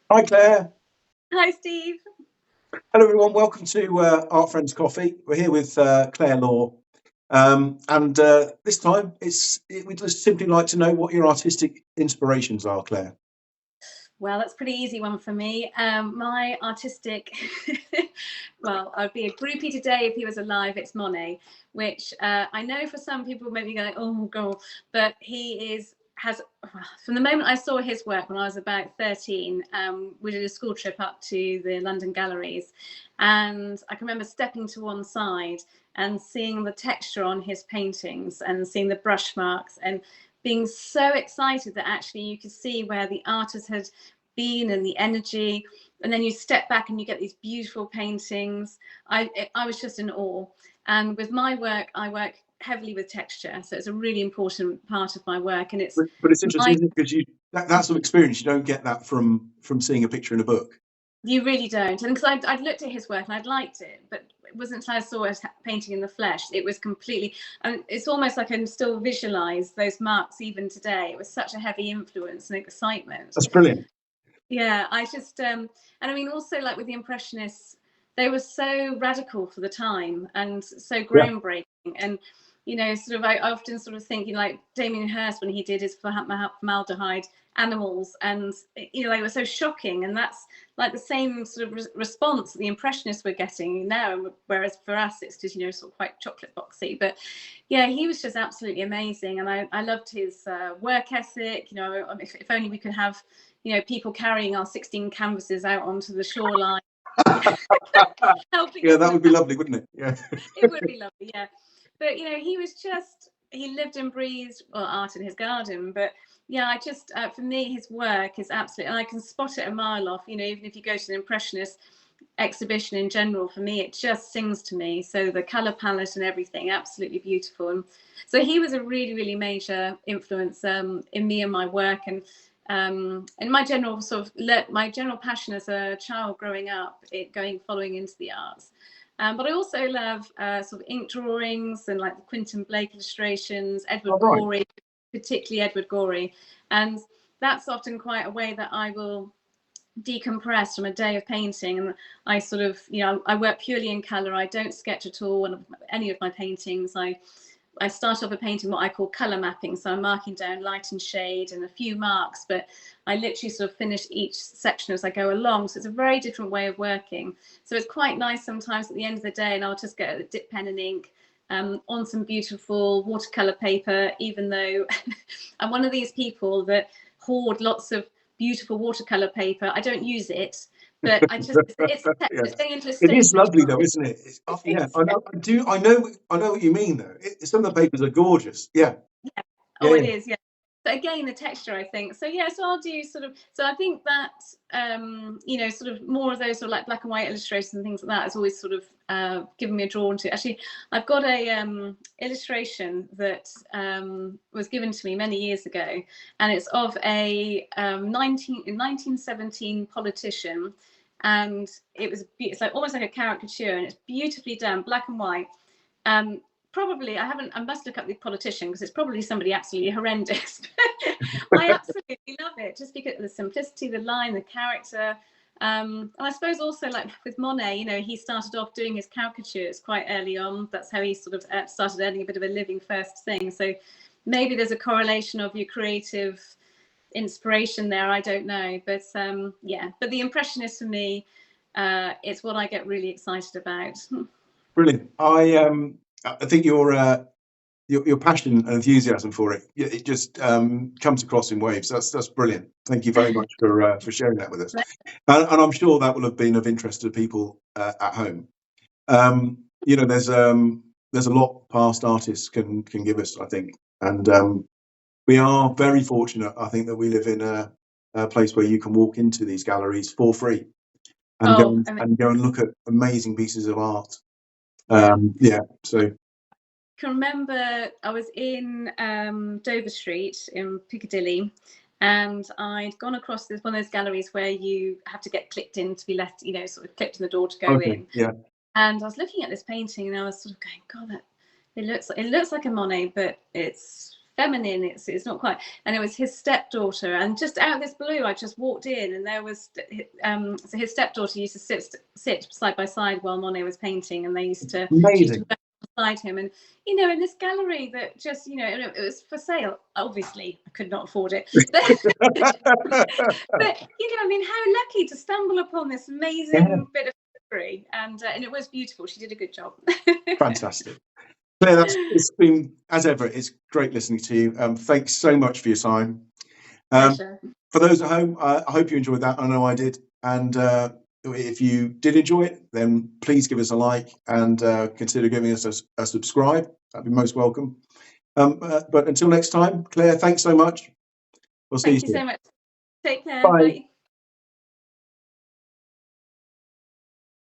Hi Claire. Hi, Steve. Hello everyone. Welcome to Art Friends Coffee. We're here with Clare Law, and this time we'd just simply like to know what your artistic inspirations are, Claire. Well, that's a pretty easy one for me. My artistic, well, I'd be a groupie today if he was alive. It's Monet, which I know for some people maybe go, oh god, but he has from the moment I saw his work when I was about 13. We did a school trip up to the London galleries, and I can remember stepping to one side and seeing the texture on his paintings and seeing the brush marks and being so excited that actually you could see where the artist had been and the energy, and then you step back and you get these beautiful paintings. I was just in awe. And with my work, I work heavily with texture, so it's a really important part of my work. And it's But it's interesting, my isn't it? Because that sort of experience you don't get that from seeing a picture in a book. You really don't. And because I'd looked at his work and I'd liked it, but it wasn't until I saw his painting in the flesh. It was completely, and it's almost like I can still visualize those marks even today. It was such a heavy influence and excitement. That's brilliant. Yeah, I just and I mean also like with the Impressionists, they were so radical for the time and so Yeah, groundbreaking. And sort of I often sort of think, like Damien Hirst when he did his formaldehyde animals, and they were so shocking, and that's like the same sort of response that the Impressionists were getting now, whereas for us it's just sort of quite chocolate boxy. But yeah, he was just absolutely amazing, and I loved his work ethic. If only we could have people carrying our 16 canvases out onto the shoreline, helping yeah, us that look would be at. lovely, wouldn't it? Yeah. It would be lovely, yeah. But he lived and breathed art in his garden. But yeah, I just for me his work is absolutely, and I can spot it a mile off. Even if you go to an Impressionist exhibition in general, for me it just sings to me. So the color palette and everything, absolutely beautiful. And so he was a really, really major influence in me and my work, and my general my general passion as a child growing up, following into the arts. But I also love sort of ink drawings and like the Quentin Blake illustrations, All Edward right. Gorey, particularly Edward Gorey. And that's often quite a way that I will decompress from a day of painting. And I sort of, I work purely in color. I don't sketch at all in any of my paintings. I start off a painting what I call color mapping. So I'm marking down light and shade and a few marks, but I literally sort of finish each section as I go along. So it's a very different way of working. So it's quite nice sometimes at the end of the day, and I'll just get a dip pen and ink on some beautiful watercolor paper, even though I'm one of these people that hoard lots of beautiful watercolor paper. I don't use it, but Yeah. it's going into a It is stationery lovely shop. though, isn't it? Yeah, I know. I know what you mean though. Some of the papers are gorgeous. Yeah, Yeah. yeah, Oh, it yeah. is. Yeah. But again, the texture, I think. So yeah, so I'll do sort of. So I think that sort of more of those sort of like black and white illustrations and things like that has always sort of given me a drawn to. Actually, I've got a illustration that was given to me many years ago, and it's of a 1917 politician, and it's like almost like a caricature, and it's beautifully done, black and white. Um, Probably I must look up the politician because it's probably somebody absolutely horrendous. I absolutely love it just because of the simplicity, the line, the character. And I suppose also like with Monet, he started off doing his caricatures quite early on. That's how he sort of started earning a bit of a living first thing. So maybe there's a correlation of your creative inspiration there. I don't know, but yeah. But the Impressionist for me, it's what I get really excited about. Brilliant. I think your passion and enthusiasm for it just comes across in waves. That's brilliant. Thank you very much for sharing that with us. And I'm sure that will have been of interest to people at home. There's a lot past artists can give us, I think, and we are very fortunate, I think, that we live in a place where you can walk into these galleries for free and Oh, I mean, go and look at amazing pieces of art. yeah. Yeah, so Can remember I was in Dover Street in Piccadilly, and I'd gone across one of those galleries where you have to get clicked in to be let, sort of clicked in the door to go okay, in. yeah, And I was looking at this painting, and I was sort of going, God, it looks like a Monet, but it's feminine. It's not quite. And it was his stepdaughter, and just out of this blue, I just walked in, and there was so his stepdaughter used to sit side by side while Monet was painting, and they used to work beside him, and in this gallery that just it was for sale. Obviously, I could not afford it, but I mean, how lucky to stumble upon this amazing bit of history, and it was beautiful. She did a good job. Fantastic. Claire, it's been, as ever, it's great listening to you. Thanks so much for your time. Pleasure. For those at home, I hope you enjoyed that. I know I did. And if you did enjoy it, then please give us a like and consider giving us a subscribe. That'd be most welcome. But until next time, Claire, thanks so much. We'll see you soon. Thank you so much. Take care. Bye. Bye.